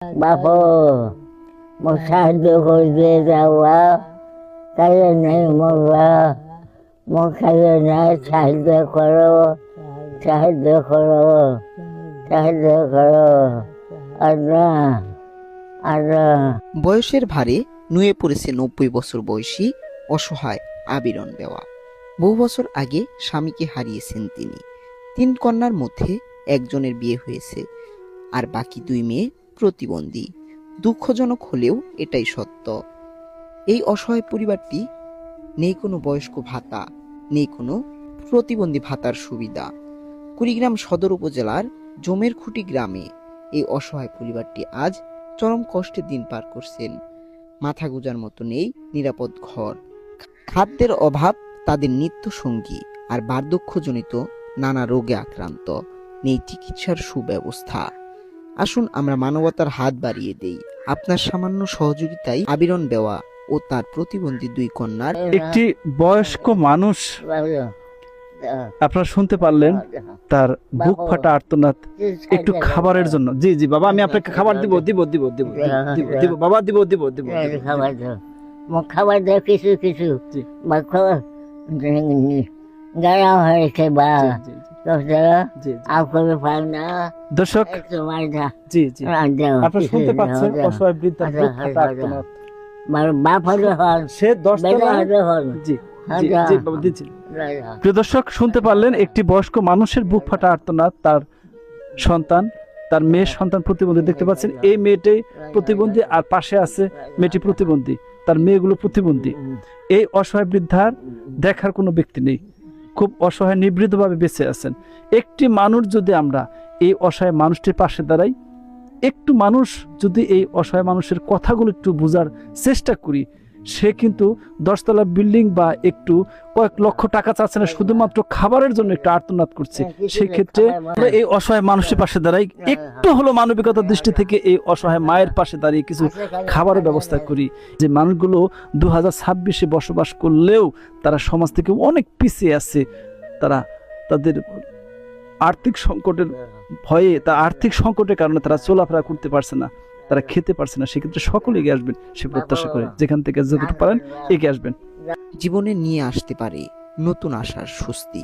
বাপু মোক সাহায্য করতে যাওয়া কাজে নেই মরবা মোক কাজে নেই সাহায্য করো সাহায্য করো সাহায্য করো আল্লাহ আল্লাহ। বয়সের ভারে নুয়ে পড়েছে 90 বছর বয়সী অসহায় আবিরন বেওয়া। বহু বছর আগে স্বামীকে হারিয়েছেন তিনি। 3 কন্যার মধ্যে একজনের বিয়ে হয়েছে, আর বাকি 2 মেয়ে প্রতিবন্ধী। দুঃখজনক হলেও এটাই সত্য। এই অসহায় পরিবারটি নেই কোনো বয়স্ক ভাতা, নেই কোনো প্রতিবন্ধী ভাতার সুবিধা। কুড়িগ্রাম সদর উপজেলার জমেরখুঁটি গ্রামে এই অসহায় পরিবারটি আজ চরম কষ্টে দিন পার করছেন। মাথা গোঁজার মতো নেই নিরাপদ ঘর, খাদ্যের অভাব তাদের নিত্য সঙ্গী, আর বার্ধক্যজনিত নানা রোগে আক্রান্ত, নেই চিকিৎসার সুব্যবস্থা। আসুন আমরা মানবতার হাত বাড়িয়ে দেই। আপনার সামান্য সহযোগিতায় আবিরন বেওয়া ও তার প্রতিবন্ধী 2 কন্যার একটি বয়স্ক মানুষ, আপনারা শুনতে পারলেন তার বুক ফাটা আর্তনাদ একটু খাবারের জন্য। জি জি বাবা, আমি আপনাকে খাবার দিব দিব দিব দিব দিব দিব বাবা, দিব দিব দিব খাবার দাও মোক খাবার দাও কিছু কিছু জি। বা খাবার গাড়া হয়েছে বা জি জি। করে পার না দর্শক তোমার জি জি, আপনারা শুনতে পাচ্ছেন অসহায় বৃদ্ধার বুক ফাটা আর্তনাদ। বাপ হলে হল সে 10 বেলা তলা, হলে হল জি জি জি বাবা দিচ্ছি। প্রিয় দর্শক শুনতে পারলেন একটি বয়স্ক মানুষের বুক ফাটা আর্তনাদ। তার সন্তান, তার মেয়ের সন্তান প্রতিবন্ধী, দেখতে পাচ্ছেন এই মেয়েটি প্রতিবন্ধী আর পাশে আছে মেয়েটি প্রতিবন্ধী, তার মেয়েগুলো প্রতিবন্ধী। এই অসহায় বৃদ্ধার দেখার কোনো ব্যক্তি নেই, খুব অসহায় নিবৃতভাবে বেঁচে আছেন। একটি মানুষ যদি আমরা এই অসহায় মানুষটির পাশে দাঁড়াই, একটু মানুষ যদি এই অসহায় মানুষের কথাগুলো একটু বোঝার চেষ্টা করি, সে কিন্তু 10 তলা বিল্ডিং বা একটু কয়েক লক্ষ টাকা চাচ্ছে না, শুধুমাত্র খাবারের জন্য একটু আর্তনাদ করছে। সেই ক্ষেত্রে আমরা এই অসহায় মানুষের পাশে দাঁড়াই, একটু হলো মানবিকতার দৃষ্টি থেকে এই অসহায় মায়ের পাশে দাঁড়িয়ে কিছু খাবারের ব্যবস্থা করি। যে মানুষগুলো 2026-এ বসবাস করলেও তারা সমাজ থেকে অনেক পিছিয়ে আছে, তারা তাদের আর্থিক সংকটের ভয়ে, তা আর্থিক সংকটের কারণে তারা চলাফেরা করতে পারছে না, তারা খেতে পারছে না। সেক্ষেত্রে সকলে এগিয়ে আসবেন সে প্রত্যাশা করে, যেখান থেকে যতটুকু পারেন এগিয়ে আসবেন। জীবনে নিয়ে আসতে পারে নতুন আশার স্বস্তি।